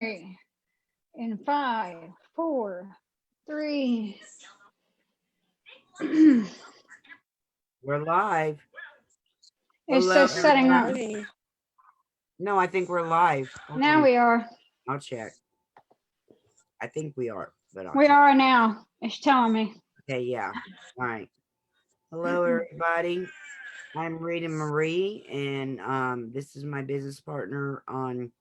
In 5, 4, 3. We're live. It's Hello, just setting up. everybody. No, I think we're live. Hold Now on. we are. I'll check. I think we are, but I'll We check. are now. It's telling me. Okay, yeah. All right. Hello, everybody. I'm Rita Marie, and this is my business partner on,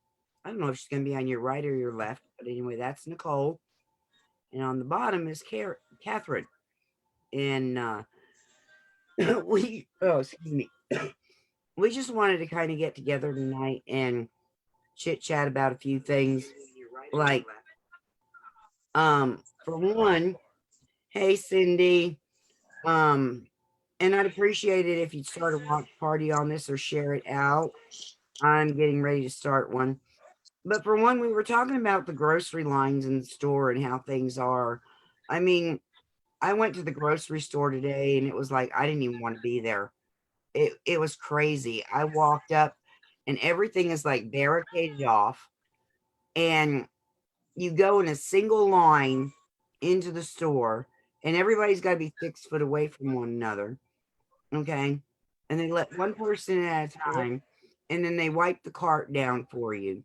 I don't know if she's going to be on your right or your left, but anyway, that's Nicole. And on the bottom is Catherine. And excuse me. We just wanted to kind of get together tonight and chit chat about a few things. Like, for one, hey Cindy, and I'd appreciate it if you'd start a watch party on this or share it out. I'm getting ready to start one. But for one, we were talking about the grocery lines in the store and how things are. I mean, I went to the grocery store today and it was like I didn't even want to be there. It was crazy. I walked up and everything is like barricaded off, and you go in a single line into the store, and everybody's got to be 6 foot away from one another. Okay. And they let one person at a time, and then they wipe the cart down for you.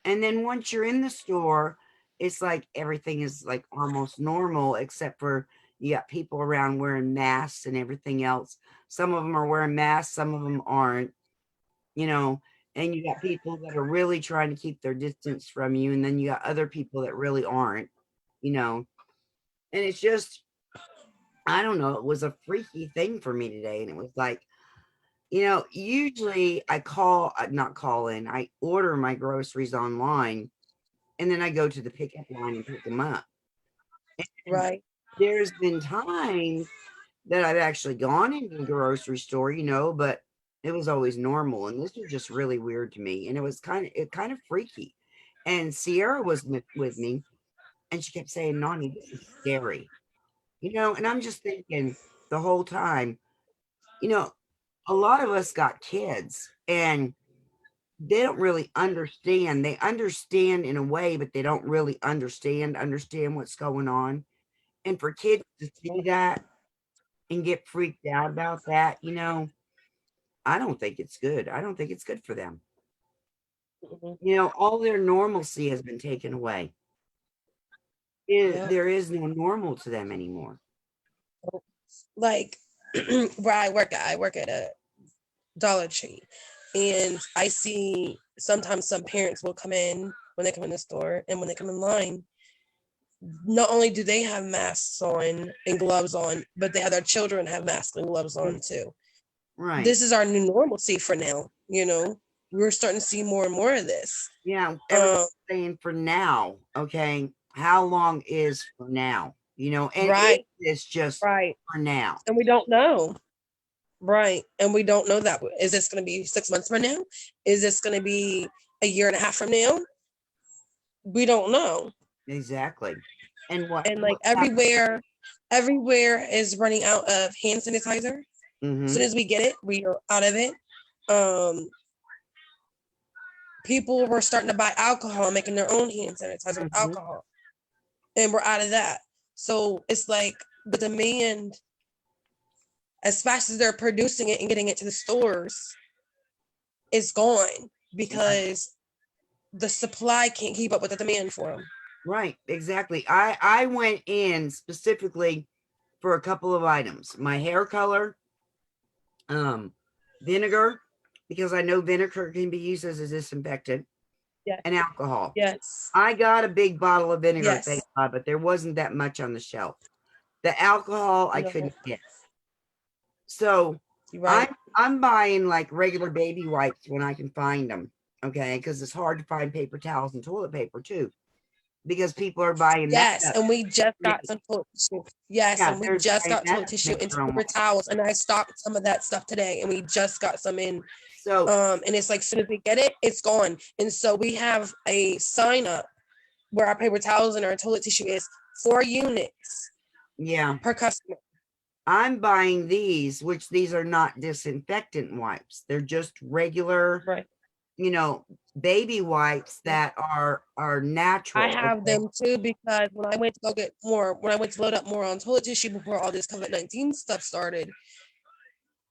And then once you're in the store, it's like everything is like almost normal, except for you got people around wearing masks and everything else. Some of them are wearing masks, some of them aren't, you know, and you got people that are really trying to keep their distance from you. And then you got other people that really aren't, you know, and it's just, I don't know, it was a freaky thing for me today. And it was like, usually I not call in, I order my groceries online and then I go to the pickup line and pick them up. And Right. there's been times that I've actually gone into the grocery store, but it was always normal. And this was just really weird to me. And it kind of freaky. And Sierra was with me and she kept saying, Nani, this is scary. And I'm just thinking the whole time, you know, a lot of us got kids and they don't really understand. They understand in a way, but they don't really understand what's going on. And for kids to see that and get freaked out about that, I don't think it's good. I don't think it's good for them. Mhm. All their normalcy has been taken away. Yeah. There is no normal to them anymore. Like where I work at a Dollar Tree, and I see sometimes some parents will come in when they come in the store, and when they come in line, not only do they have masks on and gloves on, but they have their children have masks and gloves on too. Right. This is our new normalcy for now. We're starting to see more and more of this. Yeah. Everybody's saying for now. Okay. How long is for now? And Right, it's just right. for now. And we don't know. Right. And we don't know that. Is this going to be 6 months from now? Is this going to be a year and a half from now? We don't know. Exactly. And what And like happened? everywhere is running out of hand sanitizer. As soon as we get it, we are out of it. Um, People were starting to buy alcohol, making their own hand sanitizer with alcohol, and we're out of that. So it's like the demand, as fast as they're producing it and getting it to the stores, is gone because the supply can't keep up with the demand for them. Right, exactly. I went in specifically for a couple of items. My hair color, vinegar, because I know vinegar can be used as a disinfectant, Yes. and alcohol. Yes. I got a big bottle of vinegar, thank Yes. God, but there wasn't that much on the shelf. The alcohol I No. couldn't get. So Right. I'm buying like regular baby wipes when I can find them. Okay, because it's hard to find paper towels and toilet paper too, because people are buying that Yes, up. and we just Yeah, got some toilet tissue. Yes, yeah, and we they're just buying got that toilet up tissue and extra paper almost. towels, and I stocked some of that stuff today, and we just got some in. So And it's like, as soon as we get it, it's gone. And so we have a sign up where our paper towels and our toilet tissue is 4 units yeah, per customer. I'm buying these, which these are not disinfectant wipes. They're just regular Right. you know, baby wipes that are natural. I have okay? them too because when I went to go get more, when I went to load up more on toilet tissue before all this COVID-19 stuff started,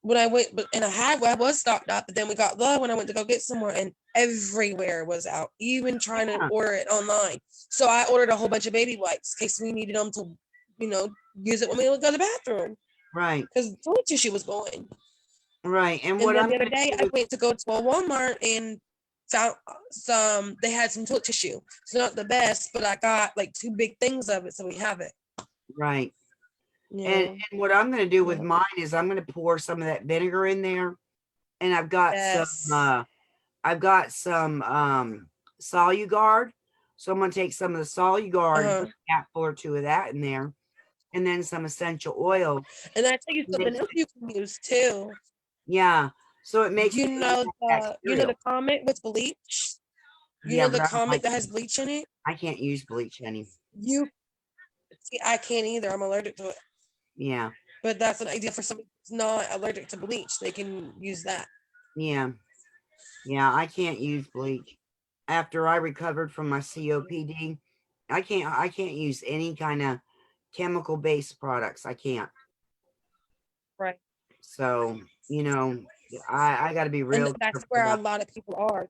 when I went, but and I was stocked up, but then we got low when I went to go get some more, and everywhere was out, even trying to Yeah. order it online. So I ordered a whole bunch of baby wipes in case we needed them to, you know, use it when we would go to the bathroom Right, because toilet tissue was going. right. And And what then I'm the other gonna day, do I with- went to go to a Walmart and found some. They had some toilet tissue. It's not the best, but I got like 2 big things of it, so we have it. right. Yeah. And what I'm gonna do with Yeah. mine is I'm gonna pour some of that vinegar in there, and I've got Yes. some Solugard. So I'm gonna take some of the Solugard, and put a capful or 2 of that in there, and then some essential oil. And I tell you something Makes else you can use too. Yeah. So it makes You it know the antibacterial. comet with bleach. You Yeah, know but the I don't comet like that has bleach in it. I can't use bleach any. You see, I can't either. I'm allergic to it. Yeah, But that's an idea for somebody who's not allergic to bleach. They can use that. yeah, yeah. I can't use bleach. After I recovered from my COPD, I can't use any kind of chemical based products. I can't. Right. So, you know, I got to be real And that's careful where a about. lot of people are.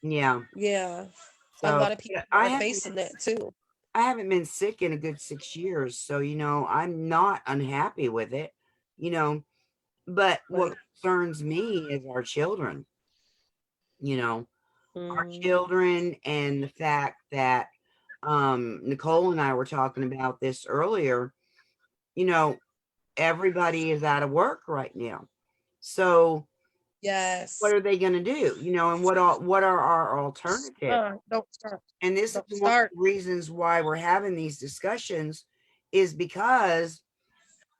Yeah. Yeah. A So lot of people yeah, I are haven't facing that too. I haven't been sick in a good 6 years. So, you know, I'm not unhappy with it, you know, but what Right. concerns me is our children, you know, our Mm, children, and the fact that Nicole and I were talking about this earlier, you know, everybody is out of work right now. So yes. what are they going to do? You know, and what are our alternatives? Don't start. And this Don't is one of start. the reasons why we're having these discussions, is because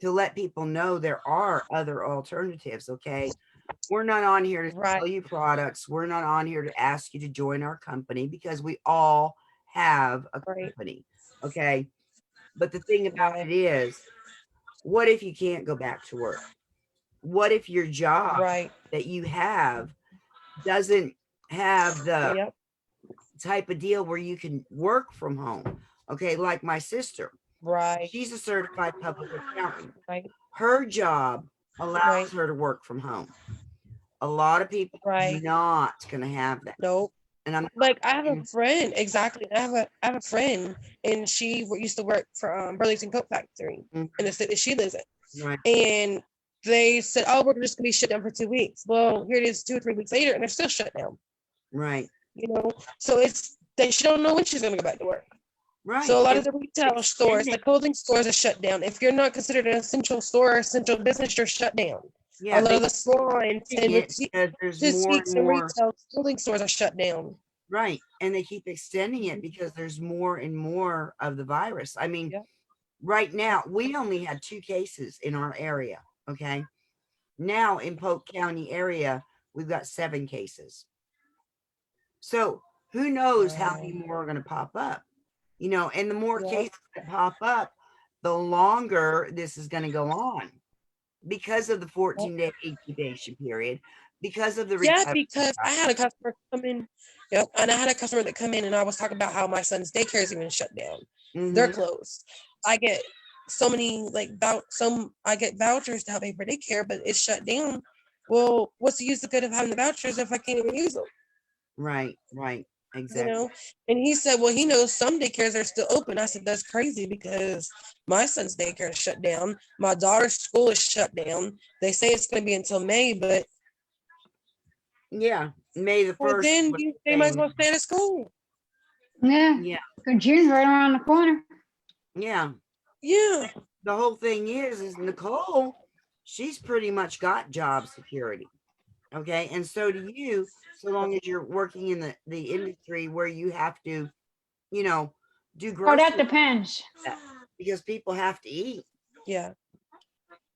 to let people know there are other alternatives. Okay. We're not on here to Right. sell you products. We're not on here to ask you to join our company, because we all have a Right. company. Okay. But the thing about Right. it is, what if you can't go back to work? What if your job Right. that you have doesn't have the Yep. type of deal where you can work from home? Okay. Like my sister, Right. she's a certified public accountant. Right. Her job allows Right. her to work from home. A lot of people are Right. not going to have that. Nope. And I'm Like I have a saying- friend, exactly. I have a friend, and she used to work for Burlington Coat Factory Mhm. in the city she lives in. right, And they said, "Oh, we're just gonna be shut down for 2 weeks." Well, here it is, 2 or 3 weeks later, and they're still shut down. right, You know, so it's that she don't know when she's gonna go back to work. right. So a lot of And the retail stores, the clothing stores are shut down. If you're not considered an essential store or essential business, you're shut down. yeah, A lot they of the salons keep and it because there's more boutiques and and more. retail clothing stores are shut down. Right. And they keep extending it because there's more and more of the virus. I mean, Yep. right now, we only had 2 cases in our area. Okay. Now in Polk County area, we've got 7 cases. So who knows how many Wow. more are going to pop up, you know, and the more Yep. cases that pop up, the longer this is going to go on, because of the 14-day incubation period, because of the Yeah, recovery. because I had a customer come in. Yep, and I had a customer that come in, and I was talking about how my son's daycare is even shut down. They're Mhm. closed. I get so many I get vouchers to help pay for daycare, but it's shut down. Well, what's the use of good of having the vouchers if I can't even use them? Right, right, exactly. You know? And he said, well, he knows some daycares are still open. I said, that's crazy because my son's daycare is shut down. My daughter's school is shut down. They say it's going to be until May, but Yeah, May the 1st. well, then they might as well stay at school. Yeah, Yeah, because June's right around the corner. yeah. Yeah. The whole thing is Nicole, she's pretty much got job security. Okay, and so do you, so long as you're working in the industry where you have to, you know, do Oh, that grocery, depends. because people have to eat. Yeah.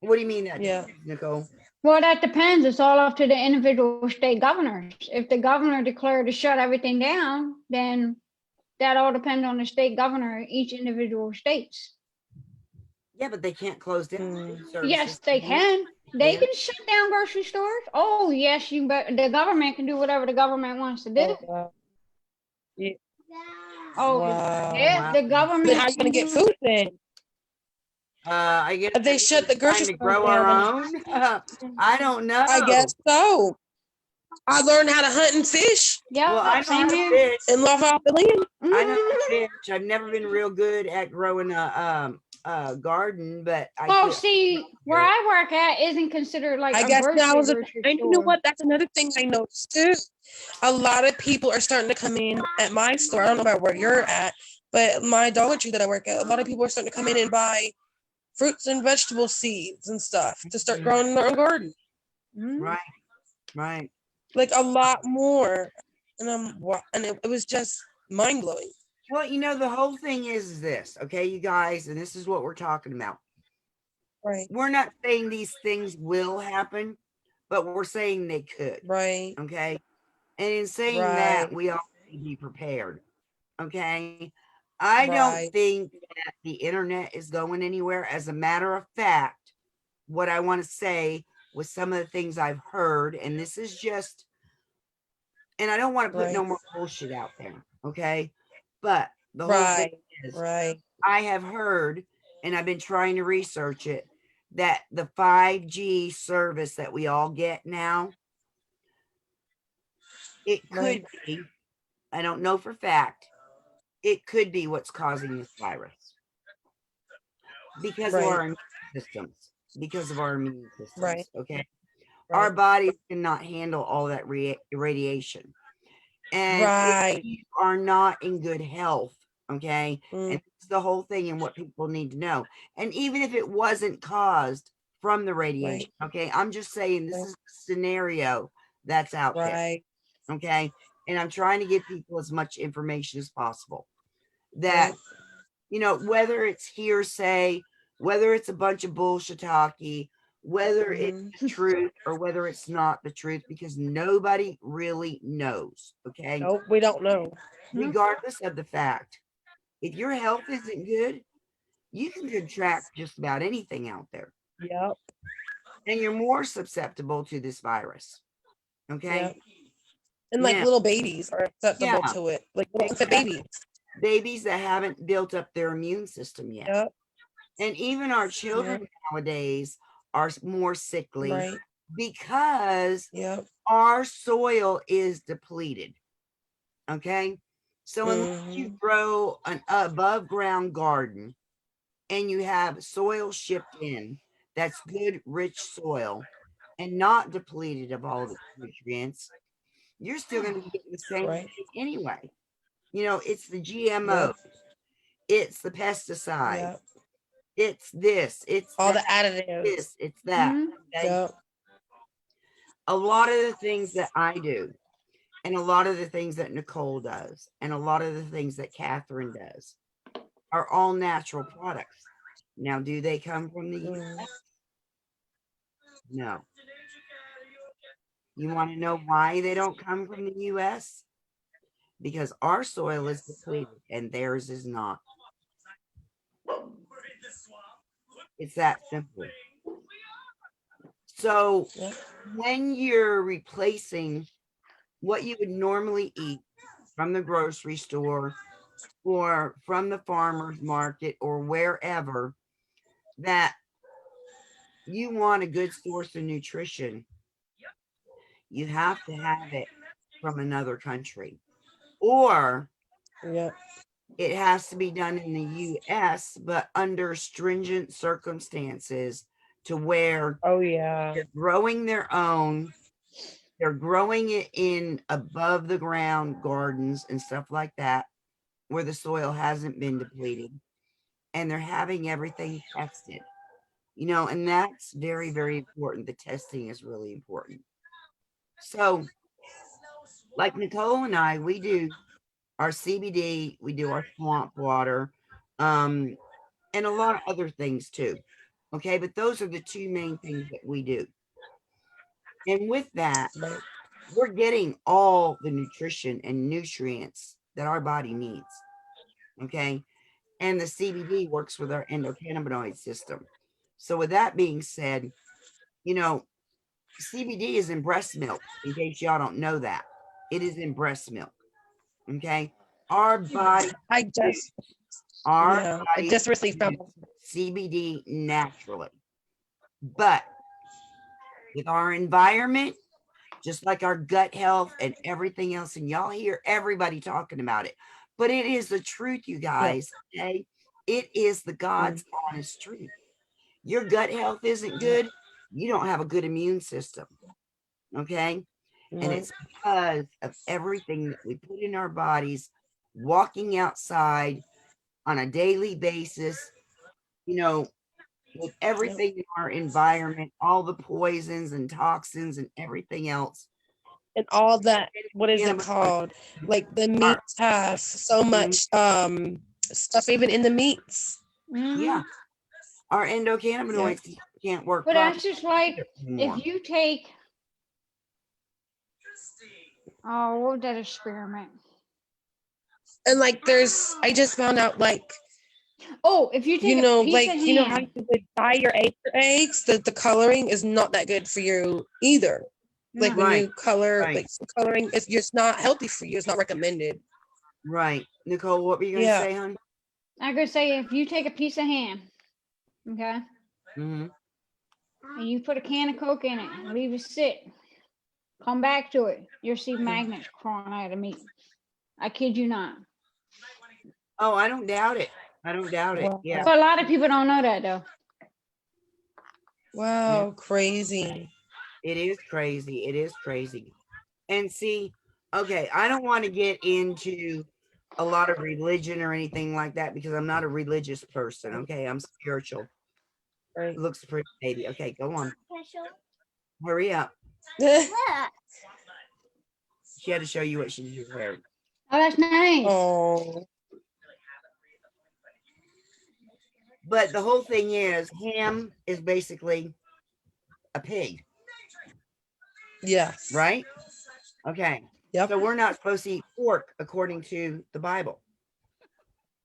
What do you mean that, Yeah. Nicole? Well, that depends. It's all up to the individual state governors. If the governor declared to shut everything down, then that all depends on the state governor of each individual states. Yeah, but they can't close down Mm. food services. Yes, they can. They Yeah. can shut down grocery stores. Oh yes, the government can do whatever the government wants to do. Oh, wow. Yeah. Oh Wow. yeah, Wow. the Then government how you gonna can get do. food then? I guess If they it's shut the grocery time to stores grow our down, own. I don't I know. guess so. I learned how to hunt and fish Well, I Yep, know how same to here. fish. and live off the land. I know how to Mhm. fish. I've never been real good at growing a garden, but I Well, could. see, where I work at isn't considered like I a guess now is grocery and you know store. what? That's another thing I noticed too. A lot of people are starting to come in at my store. I don't know about where you're at, but my Dollar Tree that I work at, a lot of people are starting to come in and buy fruits and vegetable seeds and stuff to start Mhm. growing in their own garden. Mhm. Right, right. Like a lot more. And it was just mind blowing. Well, the whole thing is this, okay, you guys, and this is what we're talking about. Right. We're not saying these things will happen, but we're saying they could, Right. okay? And in saying that, Right. we all need to be prepared, okay? I don't Right. think that the internet is going anywhere. As a matter of fact, what I want to say with some of the things I've heard, and this is just, and I don't want to put no Right. more bullshit out there, okay? But the whole thing Right. is, Right. I have heard, and I've been trying to research it, that the 5G service that we all get now, it Right. could be, I don't know for fact, it could be what's causing this virus because of Right. our immune systems. Because of our immune Right. systems, okay? Our Right. bodies cannot handle all that radiation. And if Right. you are not in good health, okay, and Mm, it's the whole thing and what people need to know. And even if it wasn't caused from the radiation, right. okay, I'm just saying this Right. is a scenario that's out there, Right. okay, and I'm trying to give people as much information as possible that, Right. whether it's hearsay, whether it's a bunch of bullshit talkie, whether it's Mhm. the truth or whether it's not the truth, because nobody really knows, okay? Nope, we don't know. Regardless of the fact, if your health isn't good, you can contract just about anything out there, Yep. and you're more susceptible to this virus. Okay. Yep. And like Now, little babies are susceptible yeah, to it. Like little infant exactly. babies. Babies that haven't built up their immune system yet. Yep. And even our Yep. children nowadays are more sickly Right. because Yep. our soil is depleted. Okay. So unless you Mhm. grow an above ground garden and you have soil shipped in that's good, rich soil and not depleted of all the nutrients, you're still going to be getting the same Right. thing anyway. It's the GMO, Yep. it's the pesticide, Yep. it's this, it's All that, the additives. this, it's that. Mhm. Okay. Yep. A lot of the things that I do, and a lot of the things that Nicole does, and a lot of the things that Catherine does are all natural products. Now, do they come from the Mm. US? No. You want to know why they don't come from the US? Because our soil is depleted and theirs is not. It's that simple. So Yep. when you're replacing what you would normally eat from the grocery store or from the farmer's market or wherever, that you want a good source of nutrition, you have to have it from another country. Or Yep. it has to be done in the US, but under stringent circumstances to where Oh yeah. they're growing their own, they're growing it in above the ground gardens and stuff like that, where the soil hasn't been depleted, and they're having everything tested, and that's very, very important. The testing is really important. So, like Nicole and I, we do our CBD, we do our swamp water, and a lot of other things too. Okay, but those are the two main things that we do. And with that, Right. we're getting all the nutrition and nutrients that our body needs. Okay, and the CBD works with our endocannabinoid system. So, with that being said, you know, CBD is in breast milk, in case y'all don't know that. It is in breast milk. Okay. Our body, I just our yeah, I body just received from CBD naturally. But with our environment, just like our gut health and everything else, and y'all hear everybody talking about it, but it is the truth, you guys. Okay. It is the God's honest truth. Your gut health isn't good, you don't have a good immune system. Okay. And it's because of everything that we put in our bodies, walking outside on a daily basis, you know, with everything in our environment, all the poisons and toxins and everything else. and all that. What is it Cannabis- called? Like the meats have so much stuff even in the meats. Yeah. Our endocannabinoids can't work But properly that's just like anymore. if you take, oh, what was that experiment? And like I just found out like Oh, if you take you know a piece like of you know how ham, you would dye your eggs, the coloring is not that good for you either. Like when Right, you color right. like coloring, it's just not healthy for you. It's not recommended. Right. Nicole, what were you going to Yeah. say, hon? I could say if you take a piece of ham, okay, Mm-hmm. and you put a can of Coke in it, leave it sit, come back to it, you'll see magnets crawling out of meat. I kid you not. Oh, I don't doubt it. I don't doubt it. Wow. Yeah. But a lot of people don't know that though. Wow, crazy. It is crazy. It is crazy. And see, okay, I don't want to get into a lot of religion or anything like that because I'm not a religious person. Okay, I'm spiritual. Right. It looks pretty, baby. Okay, go on. Hurry up. She had to show you what she did with her hair. Oh, that's nice. Oh, But the whole thing is, ham is basically a pig, yes. right? Okay. Yep. So we're not supposed to eat pork according to the Bible.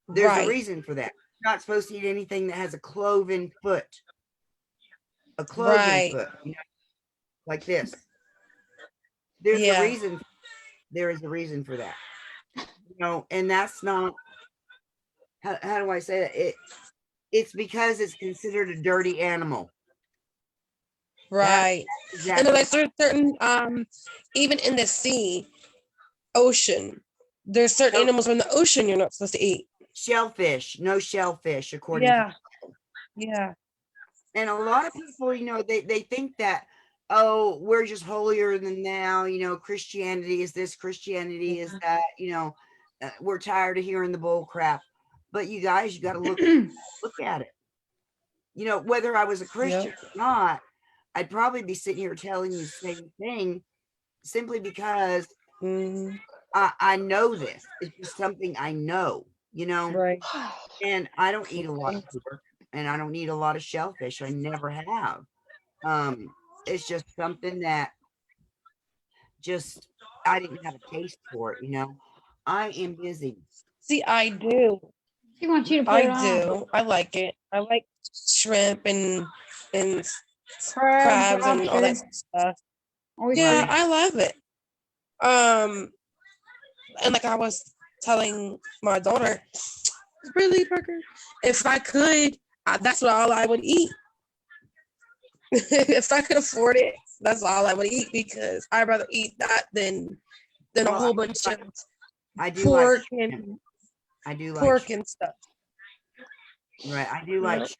There's a Right. reason for that. You're not supposed to eat anything that has a cloven foot. A cloven Right. foot, you know, like this. There's a Yeah. reason. There is a reason for that. You know, and that's not how do I say that? It's because it's considered a dirty animal. Right. That's And then like exactly. there's certain even in the sea, ocean, there's certain Oh. animals in the ocean you're not supposed to eat. Shellfish, no shellfish, according Yeah. to. Yeah. And a lot of people, you know, they think that, oh, we're just holier than thou, you know, Christianity is this, Christianity is that, you know, we're tired of hearing the bull crap. But you guys, you got to look at it. You know, whether I was a Christian or not, I'd probably be sitting here telling you the same thing simply because Mhm. I know this. It's just something I know, you know, Right. and I don't eat a lot of pork and I don't eat a lot of shellfish. I never have. It's just something that just I didn't have a taste for it, you know. I am busy. See, I do. She wants you to put I it on. do. I like it. I like shrimp and Crab, crabs and all that lobster, stuff. oyster. Yeah, I love it. And like I was telling my daughter, really, Parker, if I could, that's all I would eat. If I could afford it, that's all I would eat because I'd rather eat that than a Well, whole bunch of I do pork like and I do like pork shrimp, and stuff. right. I do like Yep.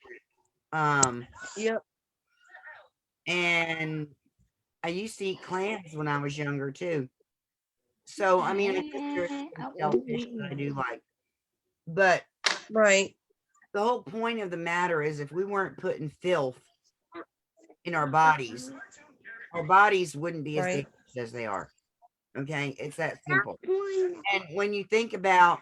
shrimp. Yep. And I used to eat clams when I was younger too. So I mean, I guess there's some shellfish that I do like. But Right. the whole point of the matter is if we weren't putting filth in our bodies wouldn't be as Right. dangerous as they are. Okay, it's that simple. And when you think about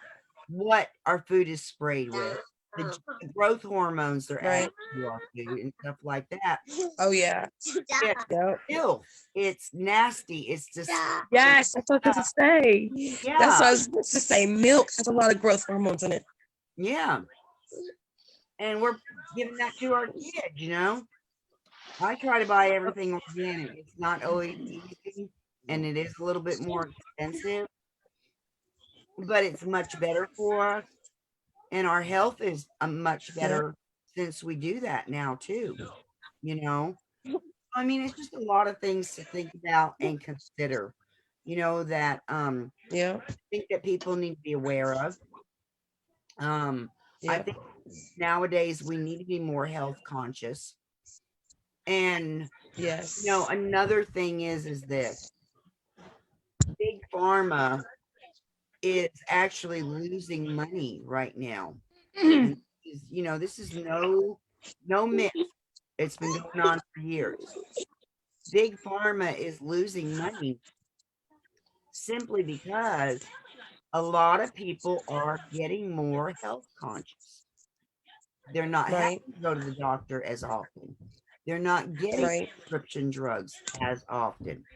what our food is sprayed with, the growth hormones they're Right. adding to our food and stuff like that, Oh yeah. it's Yep. filth. It's nasty. It's just Yes, that's what I was going to say. That's yeah, what I was supposed to say. Milk has a lot of growth hormones in it. yeah. And we're giving that to our kids, you know. I try to buy everything organic. It's not always easy and it is a little bit more expensive, but it's much better for us. And our health is much Yeah. better since we do that now too. You know, I mean, it's just a lot of things to think about and consider. That Yeah. I think that people need to be aware of. I Yeah. think nowadays we need to be more health conscious. And Yes. another thing is this: big pharma is actually losing money right now. And this is no myth. It's been going on for years. Big pharma is losing money simply because a lot of people are getting more health conscious. They're not Right. having to go to the doctor as often. They're not getting Right. prescription drugs as often.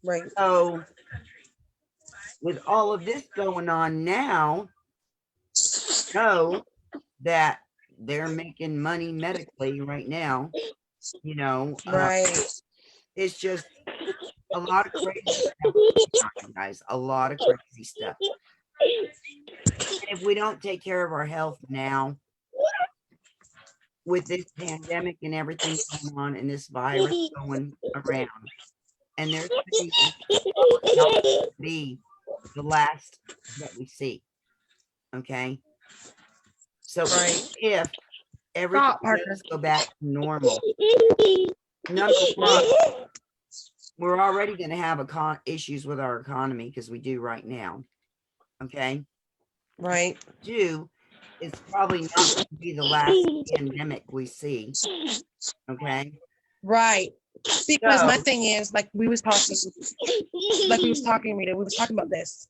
Right. So, with all of this going on now, know that they're making money medically right now. You know, uh, Right. it's just a lot of crazy stuff going on, guys. A lot of crazy stuff. And if we don't take care of our health now, with this pandemic and everything going on and this virus going around, and there's be the last that we see. Okay. So Right. if everything Stop, Parker. does go back to normal, number one, we're already going to have issues with our economy because we do right now. Okay. Right. Two, it's probably not going to be the last pandemic we see. Okay. Right. Because my So, thing is, like we was talking, Rita, we was talking about this.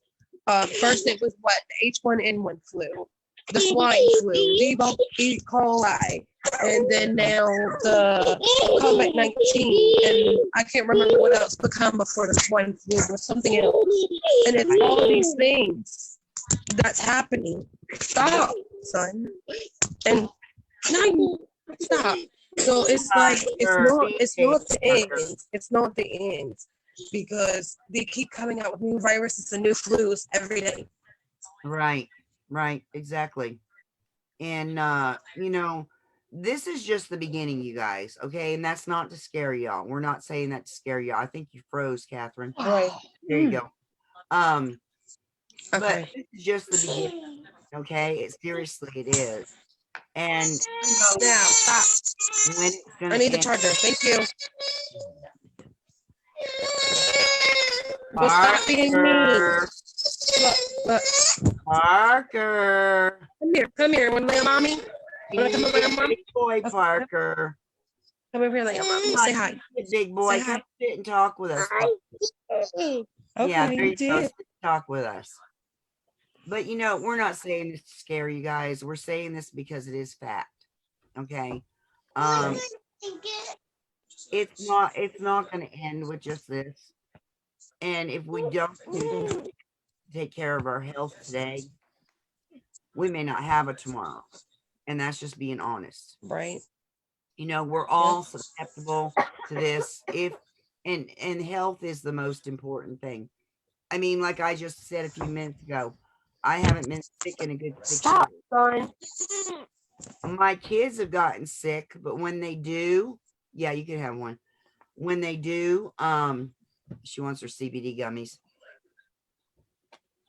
First it was what, the H1N1 flu, the swine flu, the E. coli, and then now the COVID-19, and I can't remember what else become before the swine flu or something else. And it's all these things that's happening. Stop, son. And now stop. So it's like it's not the end. It's not the end because they keep coming out with new viruses and new flus every day. right, exactly. And this is just the beginning, you guys. Okay, and that's not to scare y'all. We're not saying that to scare y'all. I think you froze, Catherine. Right. There you go. But Okay. this is just the beginning. Okay, seriously, it is. And Now stop. when it's gonna I need the end, charger. Thank you. Well, stop being mean. Parker, Look. Parker, Come here. Want to lay on mommy? Wanna come over and mommy? big boy, Parker. Come over here, lay on mommy. Say hi. Big boy, Say come hi. sit and talk with us. Okay, Yeah, there you you go. did. Sit and talk with us. But we're not saying this to scare you guys. We're saying this because it is fact. Okay. It's not going to end with just this. And if we don't take care of our health today, we may not have it tomorrow. And that's just being honest. Right. We're all susceptible to this. And health is the most important thing. I mean, like I just said a few minutes ago, I haven't been sick in a good 6 Stop, years. son. My kids have gotten sick, but when they do, yeah, you can have one. When they do, she wants her CBD gummies.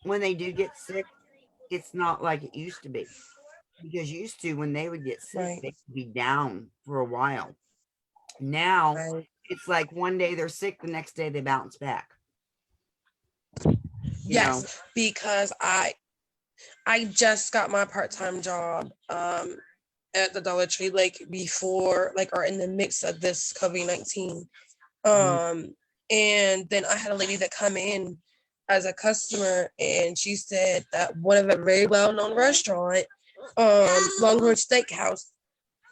When they do get sick, it's not like it used to be. Because used to, when they would get sick, Right. they would be down for a while. Now, Right. it's like one day they're sick, the next day they bounce back. Yes, because I just got my part-time job at the Dollar Tree like before, like, or in the mix of this COVID-19. And then I had a lady that come in as a customer, and she said that one of a very well-known restaurant, Longhorn Steakhouse,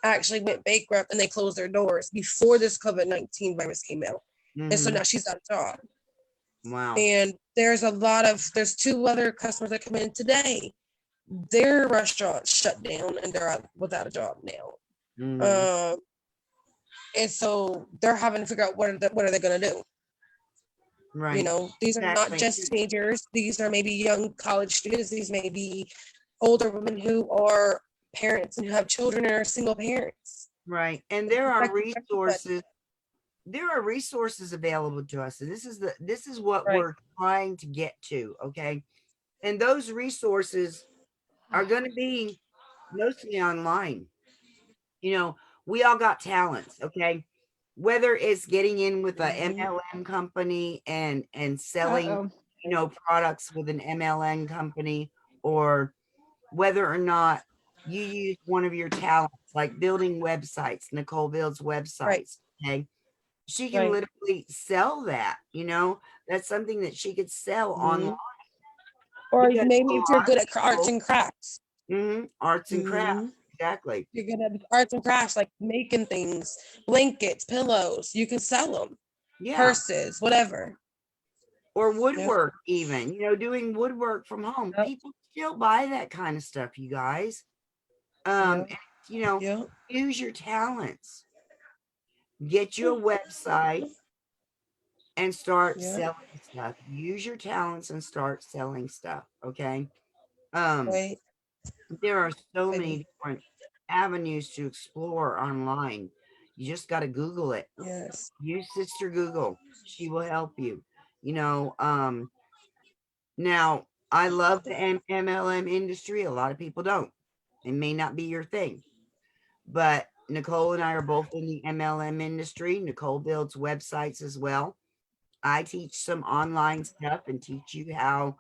actually went bankrupt and they closed their doors before this COVID-19 virus came out. And so now she's out of job. Wow. And there's two other customers that come in today. Their restaurant shut down and they're without a job now. And so they're having to figure out what are they going to do. Right. You know, these are not Exactly. just teenagers. These are maybe young college students. These may be older women who are parents and who have children and are single parents. Right. And there are Exactly. resources. There are resources available to us. And this is what Right. we're trying to get to. Okay. And those resources are going to be mostly online. You know, we all got talents. Okay. Whether it's getting in with a Mhm. MLM company and selling, Uh-oh. you know, products with an MLM company, or whether or not you use one of your talents, like building websites. Nicole builds websites. Right. Okay. She can Right. literally sell that, you know, that's something that she could sell online. Mhm. Or Because maybe a if you're lot good of at arts people, and crafts. arts and crafts, Mhm. exactly. You're good at arts and crafts, like making things, blankets, pillows. You can sell them, Yeah. purses, whatever. Or Yep. woodwork, even, you know, doing woodwork from home. Yep. People still buy that kind of stuff, you guys. Yep. And, you know, Yep. use your talents. Get you a website and start Yep. selling stuff. Use your talents and start selling stuff. Okay. Um, Right. there are so Right. many different avenues to explore online. You just got to Google it. Yes. Use Sister Google. She will help you. You know, now I love the MLM industry. A lot of people don't. It may not be your thing, but Nicole and I are both in the MLM industry. Nicole builds websites as well. I teach some online stuff and teach you how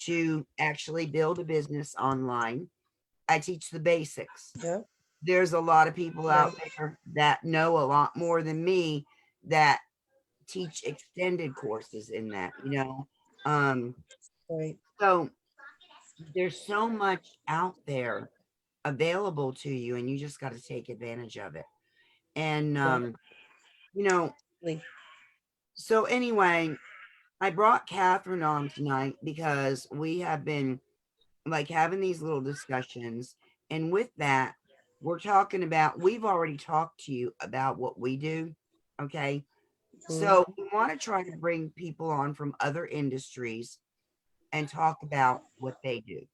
to actually build a business online. I teach the basics. Yep. There's a lot of people Right. out there that know a lot more than me that teach extended courses in that, you know. Right. So there's so much out there available to you, and you just got to take advantage of it. And Right. you know, so anyway, I brought Catherine on tonight because we have been like having these little discussions. And with that, we're talking about, we've already talked to you about what we do. Okay. Mhm. So we want to try to bring people on from other industries and talk about what they do.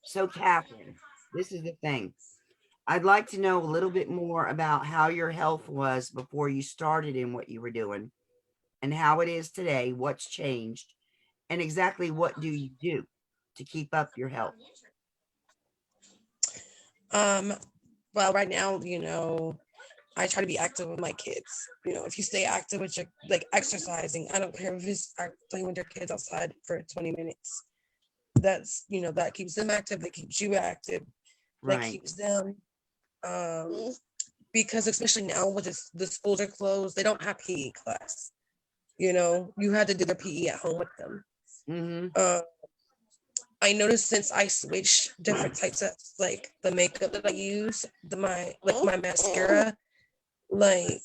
So, Catherine, this is the thing. I'd like to know a little bit more about how your health was before you started in what you were doing and how it is today, what's changed, and exactly what do you do to keep up your health? Well, right now, you know, I try to be active with my kids. You know, if you stay active with your like exercising, I don't care if it's playing with your kids outside for 20 minutes. That's, you know, that keeps them active, that keeps you active, that Right. keeps them because especially now with the schools are closed, they don't have PE class. You know, you had to do their PE at home with them. Mm-hmm. I noticed since I switched different types of like the makeup that I use, my mascara, like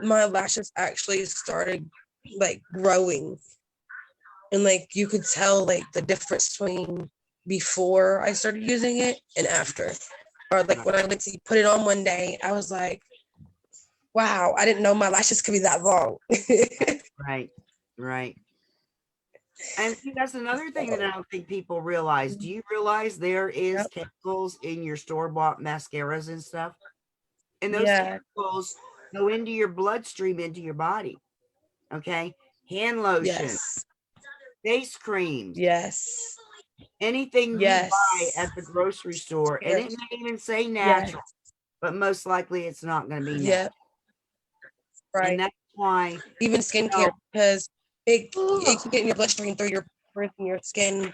my lashes actually started like growing, and like you could tell like the difference between before I started using it and after. Or like when I went to put it on one day, I was like, wow, I didn't know my lashes could be that long. Right. Right. And see, that's another thing that I don't think people realize. Do you realize there is Yep. chemicals in your store-bought mascaras and stuff? And those Yeah. chemicals go into your bloodstream, into your body. Okay. Hand lotion, Yes. face creams, Yes. anything you Yes. buy at the grocery store, and it Yes. may even say Yes. natural, but most likely it's not going to be natural. Yep. And Right. that's why, Even you skincare, know, because it can get in your bloodstream through your pores and your skin.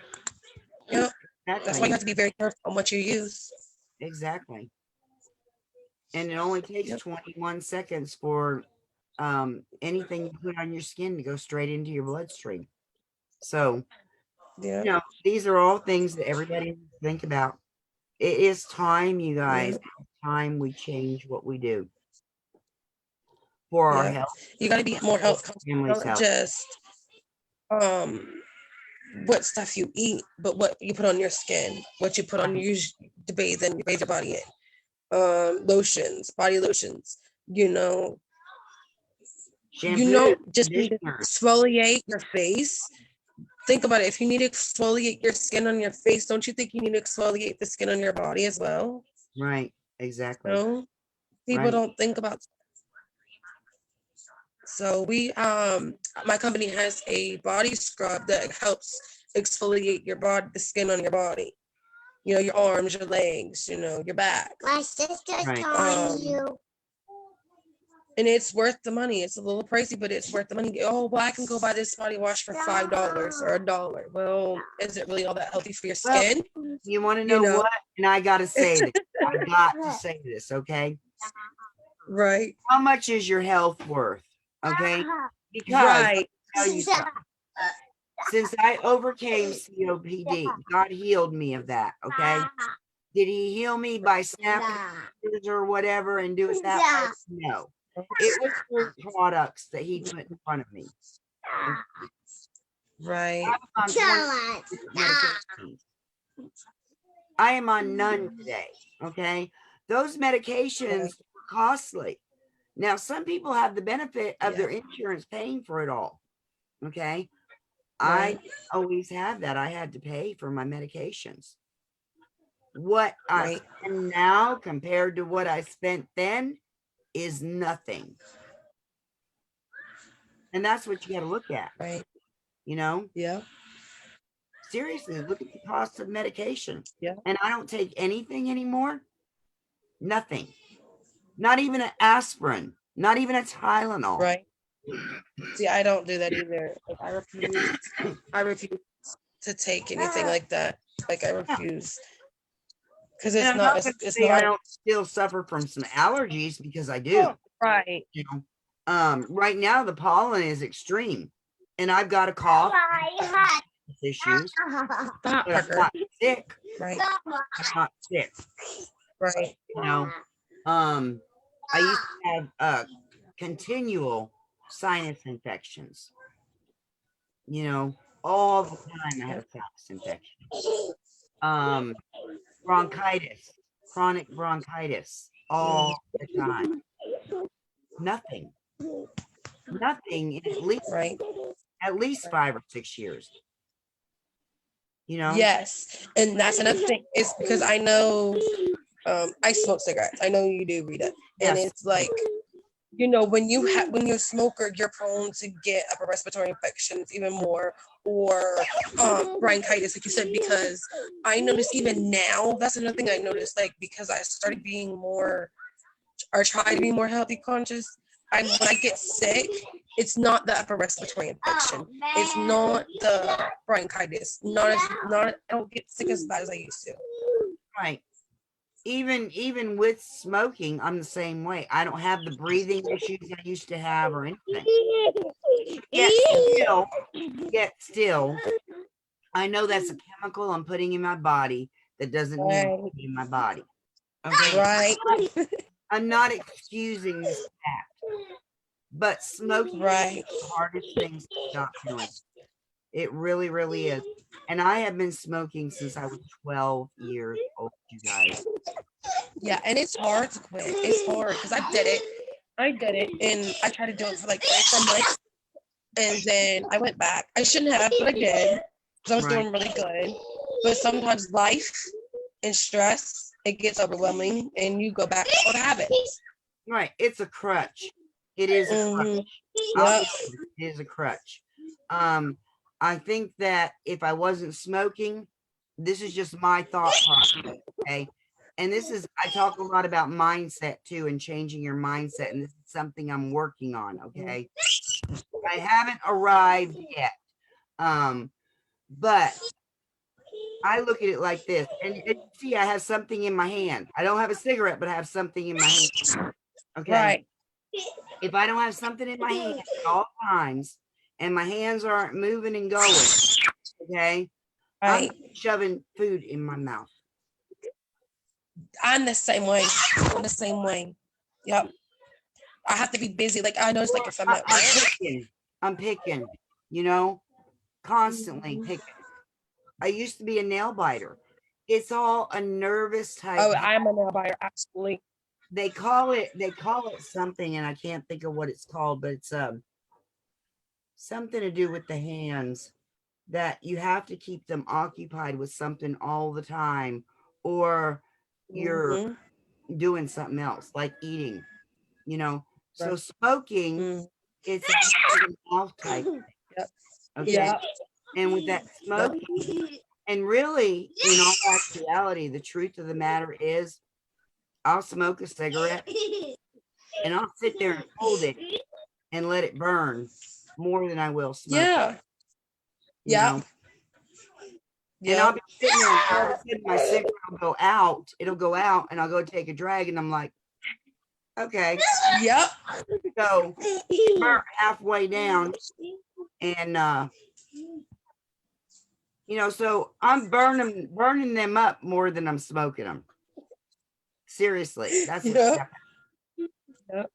Yep. That's why exactly, you have to be very careful on what you use. exactly. And it only takes Yep. 21 seconds for anything you put on your skin to go straight into your bloodstream. So, you Yeah. know, these are all things that everybody needs to think about. It is time, you guys, Yeah. it's time we change what we do for our Yeah. health, You got to be more for our health conscious, family's not health. just what stuff you eat, but what you put on your skin, what you put on Right. you to bathe your body in. lotions, body lotions, you know, Shampoo, just need to conditioner. exfoliate your face. Think about it. If you need to exfoliate your skin on your face, don't you think you need to exfoliate the skin on your body as well? Right, exactly. No, people Right. don't think about. So my company has a body scrub that helps exfoliate your body, the skin on your body. You know, your arms, your legs, you know, your back. My sister's Right. calling you. And it's worth the money. It's a little pricey, but it's worth the money. Oh, well, I can go buy this body wash for $5 or $1. Well, is it really all that healthy for your Well, skin? You want to know, know. what? And I got to say this. I got to say this, okay? Right. How much is your health worth? Okay? Because Right. I'll tell you something. Since I overcame COPD, God healed me of that, okay? Did he heal me by snapping fingers or whatever and do it that way? No. It was through products that he put in front of me. Right. I'm on 20 medications. I am on none today, okay? Those medications are costly. Now, some people have the benefit of their insurance paying for it all, okay? Right. I always had that. I had to pay for my medications. What I Right. spend now compared to what I spent then is nothing. And that's what you got to look at, Right. you know? Yeah. Seriously, look at the cost of medication. Yeah. And I don't take anything anymore. Nothing. Not even an aspirin, not even a Tylenol. Right. See, I don't do that either. Like, I refuse to take anything like that. Like, I refuse. Because And it's I'm not, gonna it's say I not don't still suffer from some allergies because I do. right. You know, right now the pollen is extreme, and I've got a cough issues, Stop, but I'm Parker. not sick. Right. I'm not sick. Right. You know, I used to have continual sinus infections. You know, all the time I had a sinus infection. Bronchitis, chronic bronchitis, all the time. Nothing in Right. at least 5 or 6 years. You know? Yes. And that's another thing. It's because I know I smoke cigarettes. I know you do, Rita. And Yes. it's like, you know, when you're a smoker, you're prone to get upper respiratory infections even more, or bronchitis, like you said, because I notice even now, that's another thing I noticed, like, because I started being more, or try to be more healthy conscious, when I get sick, it's not the upper respiratory infection. It's not the bronchitis. I don't get sick as bad as I used to. Right. Even with smoking, I'm the same way. I don't have the breathing issues I used to have or anything. Yet still, I know that's a chemical I'm putting in my body that doesn't need to be in my body. Okay. Right. I'm not excusing this fact, but smoking is the hardest thing to stop doing. It really, really is. And I have been smoking since I was 12 years old, you guys. Yeah, and it's hard to quit. It's hard because I did it, and I tried to do it for like 4 months, and then I went back. I shouldn't have, but I did because I was doing really good. But sometimes life and stress, it gets overwhelming, and you go back to old habits. Right, it's a crutch. It is a crutch. Obviously, it is a crutch. I think that if I wasn't smoking, this is just my thought process, okay? And I talk a lot about mindset too, and changing your mindset, and this is something I'm working on, okay? I haven't arrived yet, but I look at it like this, and you see I have something in my hand. I don't have a cigarette, but I have something in my hand, okay? Right. If I don't have something in my hand at all times, and my hands aren't moving and going, okay, I'm shoving food in my mouth. I'm the same way. Yep. I have to be busy. Like I notice, like if I'm at work, I'm picking, you know, constantly picking. I used to be a nail biter. It's all a nervous type. Oh, I'm a nail biter. Absolutely. They call it something, and I can't think of what it's called, but it's something to do with the hands, that you have to keep them occupied with something all the time, or you're Mhm. doing something else like eating, you know. So Right. smoking, Mm. it's a hand and mouth type. Yep. Okay. Yep. And with that Yep. smoking, and really, in all actuality, the truth of the matter is, I'll smoke a cigarette and I'll sit there and hold it and let it burn more than I will smoke it, Yeah. you Yep. know. And I'll Yep. be sitting there, and all of a sudden my cigarette will go out. It'll go out, and I'll go take a drag, and I'm like, okay. Yep. So burnt halfway down, and you know, so I'm burning them up more than I'm smoking them. Seriously, that's what's Yep. happening. Yep.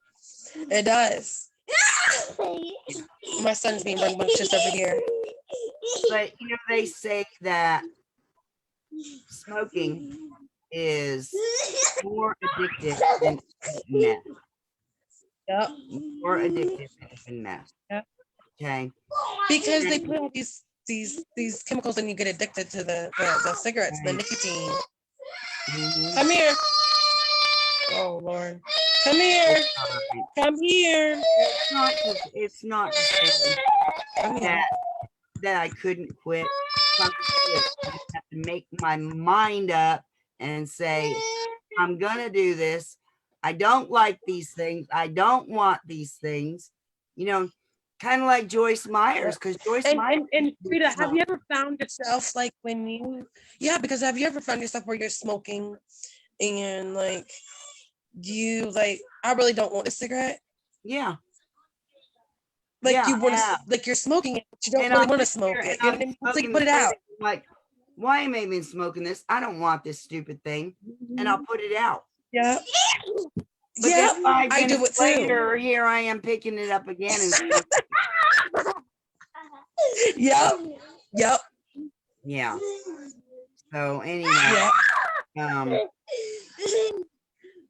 It does. My son's being burned just over here. But you know, they say that smoking is more addictive than meth. Yep. More addictive than meth. Yep. Okay. Because they put all these chemicals and you get addicted to the cigarettes, the Right. nicotine. Mhm. Come here. Oh Lord. Come here. Come here. It's not to say Come here. that I couldn't quit. I just have to make my mind up and say, I'm gonna do this. I don't like these things. I don't want these things. You know, kind of like Joyce Myers, because Joyce Myers. And Frida, have you ever found yourself like because have you ever found yourself where you're smoking and like you like, I really don't want a cigarette? Yeah. Like Yeah, you want yeah. to, like you're smoking it, but you don't And really I'm want to sitting smoke here it. and You know I'm what I mean? So smoking you put it the out. cigarette. I'm like, why am I even smoking this? I don't want this stupid thing. And I'll put it out. Yeah. But Yeah. then 5 I do minutes it too. later, here I am picking it up again. And Yep. Yep. yeah. So anyway, Yep. um,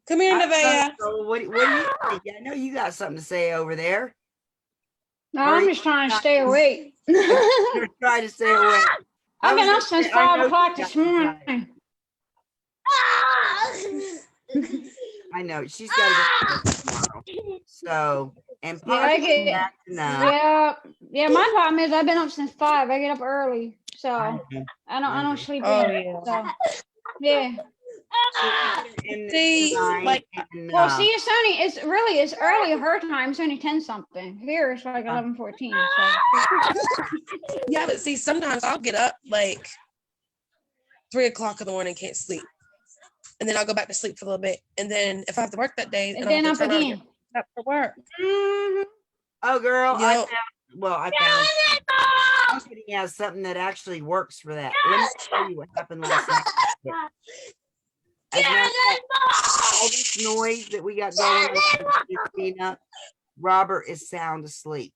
Come here, I don't know, Nevaeh. so what do you think? I know you got something to say over there. No, Or I'm you just trying to not- stay awake. You're trying to stay away. I've been up was since gonna say, I 5 know o'clock she this got you guys. morning. I know she's got to go to work tomorrow. So, and Yeah, I possibly get, back tonight. yeah. My problem is I've been up since 5. I get up early, so I I know. don't sleep Oh in. yeah. So yeah. And See, tonight, like, and, Well, see, it's early her time. It's only 10 something. Here it's like 11:14. So yeah, but see, sometimes I'll get up like 3 o'clock in the morning, can't sleep. And then I'll go back to sleep for a little bit. And then if I have to work that day, and then then I'll up have to turn around and again. get up for work. Mhm. oh, girl, Yep. I found company has something that actually works for that. Let me tell you what happened last night. As a matter of fact, all this noise that we got going on with Christina, Robert is sound asleep.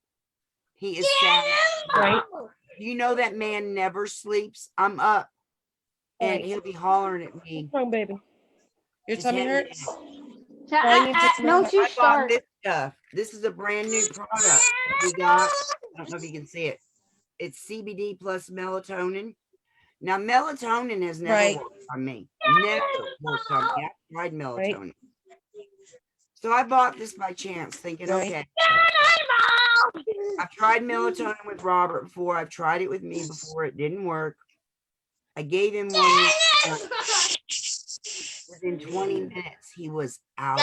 He is sound. Right. You know that man never sleeps. I'm up, and Right. he'll be hollering at me. What's wrong, baby? Your Just tummy hit me. hurts? So Well, you need to take some don't Alex. you I bought start. this stuff. This is a brand new product that we got. I don't know if you can see it. It's CBD plus melatonin. Now, melatonin has never Right. worked on me. Never worked on me. I tried melatonin. Right. So I bought this by chance, thinking, Right. okay. I've tried melatonin with Robert before. I've tried it with me before. It didn't work. I gave him one. Within 20 minutes, he was out.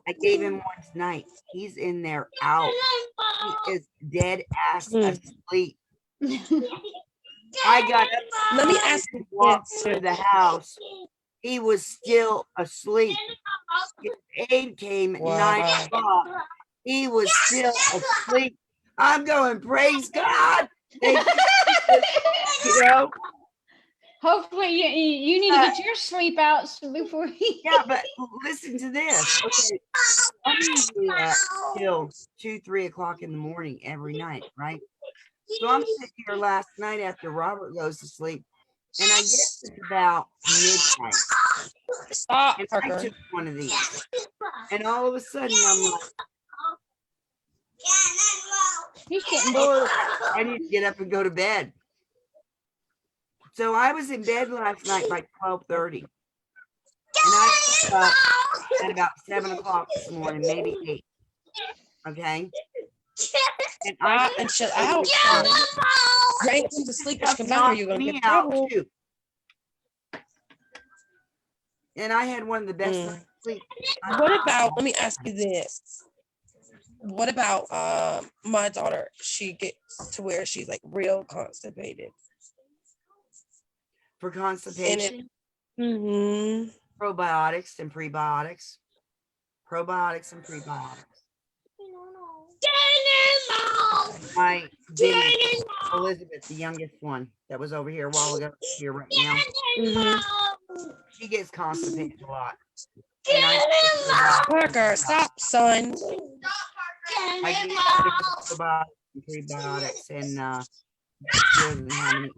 I gave him one tonight. He's in there out. He is dead ass asleep. I got up, Let me ask you walked this. through the house. He was still asleep. His aide came at Wow. 9 o'clock. He was still asleep. I'm going, praise God. Thank you. You know? Hopefully you need to get your sleep out before he. Yeah, but listen to this. Okay, I'm usually up till 2, 3 o'clock in the morning every night, right? So I'm sitting here last night after Robert goes to sleep. And I guess it's about midnight. Stop, And I Parker. took one of these. And all of a sudden, I'm like, He's getting bored. I need to get up and go to bed. So I was in bed last night by 12:30. And I woke up at about 7 o'clock this morning, maybe 8. Okay. And I And chill out. son. You ain't going to sleep when you come back, or you're gonna me get in out trouble. too. And I had one of the best Mm. nights of sleep. What about? Let me ask you this. What about my daughter? She gets to where she's like real constipated. For And constipation, it, mm-hmm. probiotics and prebiotics. Probiotics and prebiotics. My baby, Elizabeth, the youngest one that was over here a while ago, here right now, Mm-hmm. she gets constipated a lot. And I Parker, stop, son. give her probiotics and prebiotics and she doesn't have any.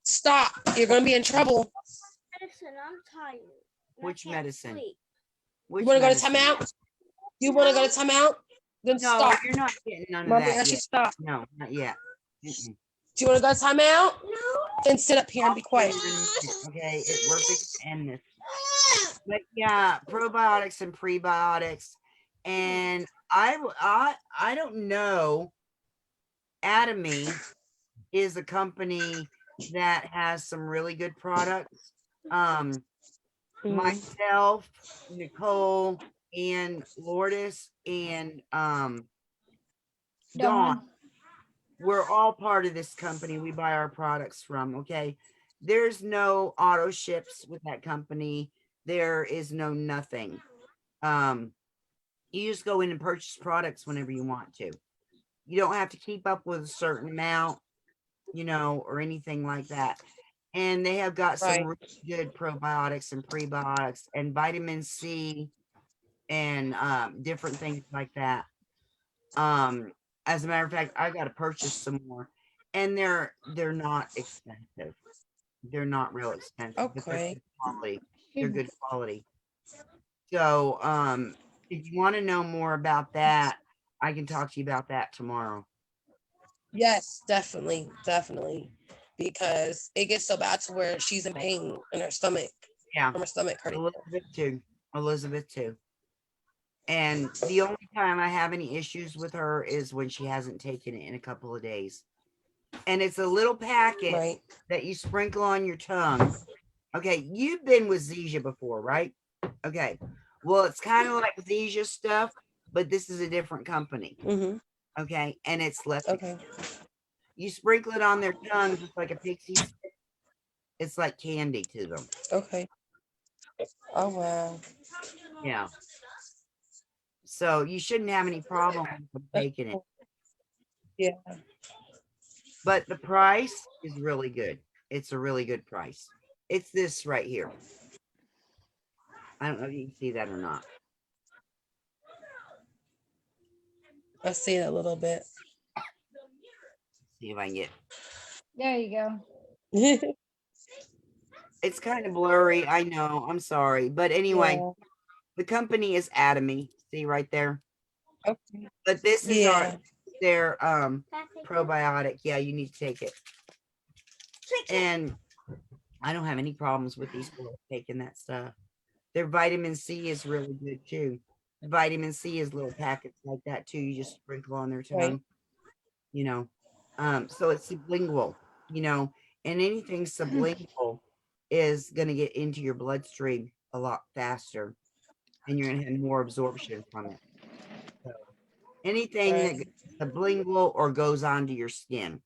Stop. You're gonna be in trouble. Medicine, I'm tired. and I Which can't medicine? sleep. Which You wanna go to medicine? timeout? You wanna go to timeout? Then No, stop. you're not getting none of Mommy, that ask you yet. stop. No, not yet. Mm-mm. Do you wanna go to timeout? Then sit up here and be quiet. Okay, we're fixing to end this. But yeah, probiotics and prebiotics, and I don't know. Atomy is a company that has some really good products. Mhm. Myself, Nicole, and Lourdes, and Dawn, Dawn. we're all part of this company. We buy our products from. Okay, there's no auto ships with that company. There is no nothing. You just go in and purchase products whenever you want to. You don't have to keep up with a certain amount, or anything like that. And they have got some Right. really good probiotics and prebiotics and vitamin C and different things like that. As a matter of fact, I got to purchase some more, and they're not expensive. They're not real expensive, but they're Okay. good quality. They're good quality. So, if you want to know more about that, I can talk to you about that tomorrow. Yes, definitely, definitely. Because it gets so bad to where she's in pain in her stomach, Yeah, from her stomach hurting. Elizabeth too. And the only time I have any issues with her is when she hasn't taken it in a couple of days. And it's a little packet Right. that you sprinkle on your tongue. Okay, you've been with Zesha before, right? Okay. Well, it's kind of like Zesha stuff, but this is a different company. Mm-hmm. Okay, and it's less. Okay. You sprinkle it on their tongue just like a pixie stick. It's like candy to them. Okay. Oh wow. Yeah. So you shouldn't have any problem with taking it. Yeah. But the price is really good. It's a really good price. It's this right here. I don't know if you can see that or not. I see it a little bit. See if I can get. There you go. It's kind of blurry. I know. I'm sorry. But anyway, Yeah. the company is Atomy. See right there. Okay. But this is Yeah. their Can I take it? probiotic. Yeah, you need to take it. And I don't have any problems with these girls taking that stuff. Their vitamin C is really good too. Vitamin C is little packets like that too. You just sprinkle on their tongue. Right. You know. So it's sublingual, and anything sublingual is gonna get into your bloodstream a lot faster, and you're gonna have more absorption from it. So anything that Right. sublingual or goes onto your skin,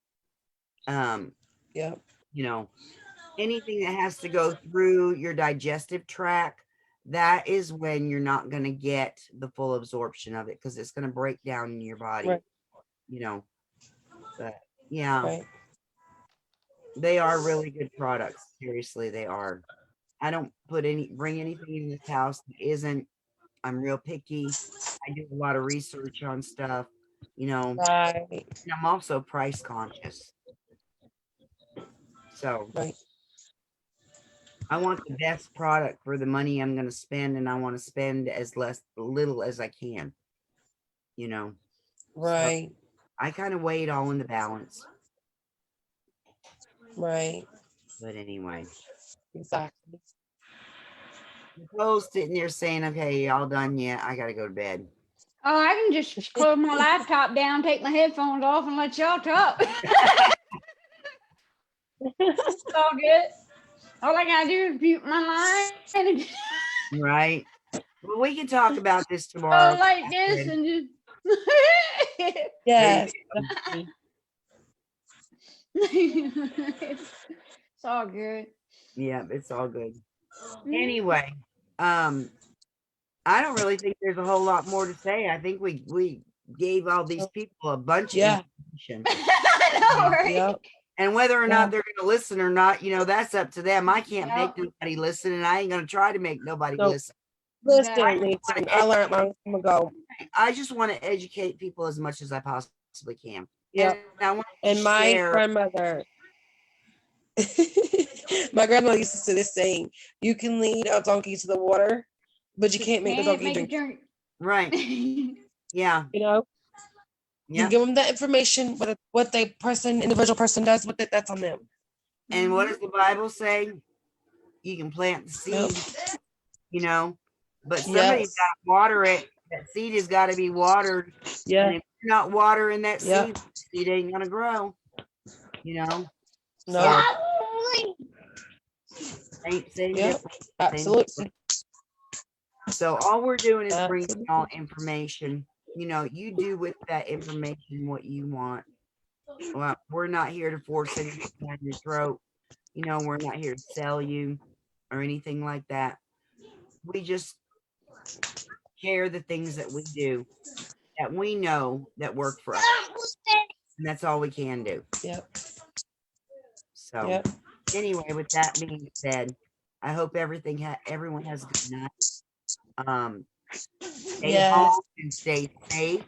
Yep. anything that has to go through your digestive tract, that is when you're not going to get the full absorption of it because it's going to break down in your body. Right. But yeah, Right. they are really good products. Seriously, they are. I don't bring anything in this house that isn't. I'm real picky. I do a lot of research on stuff. you know, Right. and I'm also price conscious. So Right. I want the best product for the money I'm going to spend, and I want to spend as little as I can, you know. Right. I kind of weigh it all in the balance. Right. But anyway, Exactly. Nicole's sitting there saying, okay, y'all done yet? I got to go to bed. Oh, I can just close my laptop down, take my headphones off, and let y'all talk. It's all good. All I gotta do is mute my line and Right? Well, we can talk about this go tomorrow. like this and just. Yes. It's all good. Yeah, it's all good. Anyway, I don't really think there's a whole lot more to say. I think we gave all these people a bunch Yeah. of information. I know, right? Yep. And whether or Yeah. not they're going to listen or not, that's up to them. I can't make Yep. nobody listen, and I ain't going to try to make nobody Nope. listen. Listen, Exactly. listen. I learned my long time ago. I just want to educate people as much as I possibly can. Yep. And I want to And my share. grandmother, my grandmother used to say this saying: "You can lead a donkey to the water, but you can't make the donkey make it drink." Right. drink. Yeah. You know, Yeah. you give them that information, but what they individual person does with it, that's on them. And what does the Bible say? You can plant the Yep. seed, but somebody's Yes. got to water it. That seed has got to be watered. Yeah. And if you're not watering that Yeah. seed ain't going to grow, No. So, same Yep. difference. Absolutely. So all we're doing is bringing Absolutely. y'all information. You do with that information what you want. Well, we're not here to force anything down your throat. We're not here to sell you or anything like that. We just share the things that we do that we know that work for us. And that's all we can do. Yep. So Yep. anyway, with that being said, I hope everyone has a good night. Stay Yes. home and stay safe.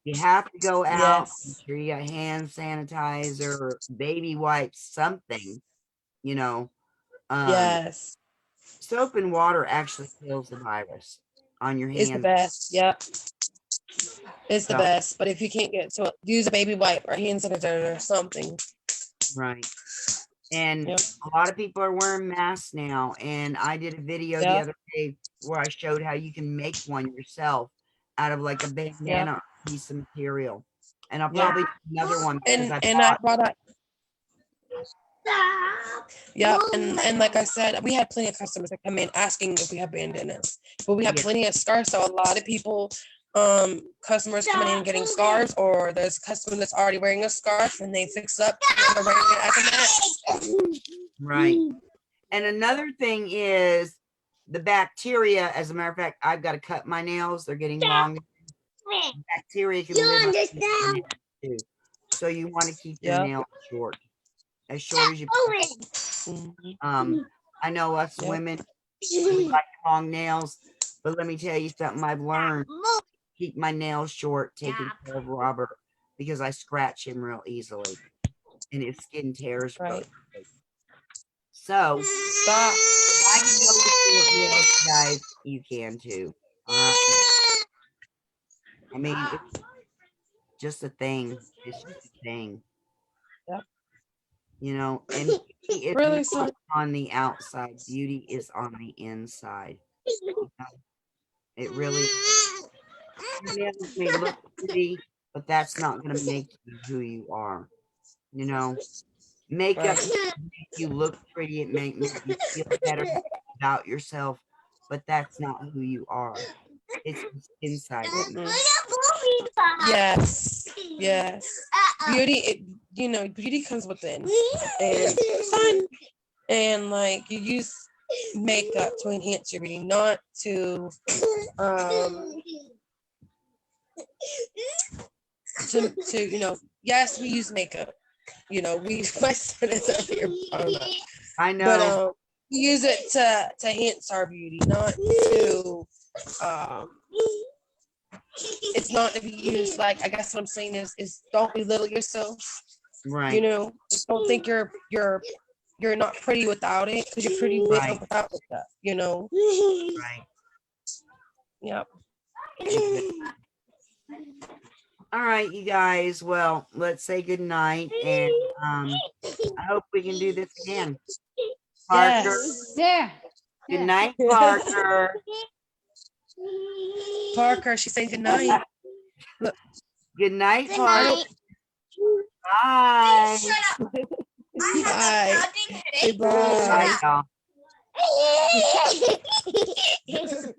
You have to go out. Yes. Make sure you got hand sanitizer, baby wipes, something. Yes. Soap and water actually kills the virus on your hands. It's the best. Yep. It's the So- best. But if you can't get to it, use a baby wipe or hand sanitizer or something. Right. And Yep. a lot of people are wearing masks now. And I did a video the Yep. other day where I showed how you can make one yourself out of like a bandana piece of material. And I'll Yep. probably do another one because And I brought up. Yeah, and like I said, we had plenty of customers that come in asking if we have bandanas, but we have Yeah. plenty of scarves. So a lot of people, customers coming in and getting scarves, or there's a customer that's already wearing a scarf and they fix up and they're wearing it as a mask. Right. And another thing is the bacteria. As a matter of fact, I've got to cut my nails. They're getting long. Bacteria can live on your nails too. So you want to keep your Yep. nails short as you can. Mhm. I know us Yep. women, we like long nails, but let me tell you something I've learned. Keep my nails short, taking care of Robert, because I scratch him real easily and his skin tears. Right. So Stop. if I can go with short nails, guys, you can too. All right. I mean, it's just a thing. It's just a thing. Yep. And beauty is Really, not son? on the outside. Beauty is on the inside. It really your nails may look pretty, but that's not going to make you who you are. Makeup Right. make you look pretty. It make you feel better about yourself, but that's not who you are. It's inside. Mm-mm. Yes. Yes. Beauty, beauty comes within. And fun. And like you use makeup to enhance your beauty, not to yes, we use makeup. My son is up here. I know. But we use it to enhance our beauty, not to it's not to be used like, I guess what I'm saying is don't belittle yourself. You Right. know, just don't think you're not pretty without it, because you're pretty with Right. or without that, you know. Right. Yeah. All right, you guys. Well, let's say good night, and I hope we can do this again. Parker. Yes. Yeah. Good Yeah. night, Parker. Parker, she's saying good night. Good night, Good Parker. night. Bye. Bye. Bye. Bye. Bye, y'all.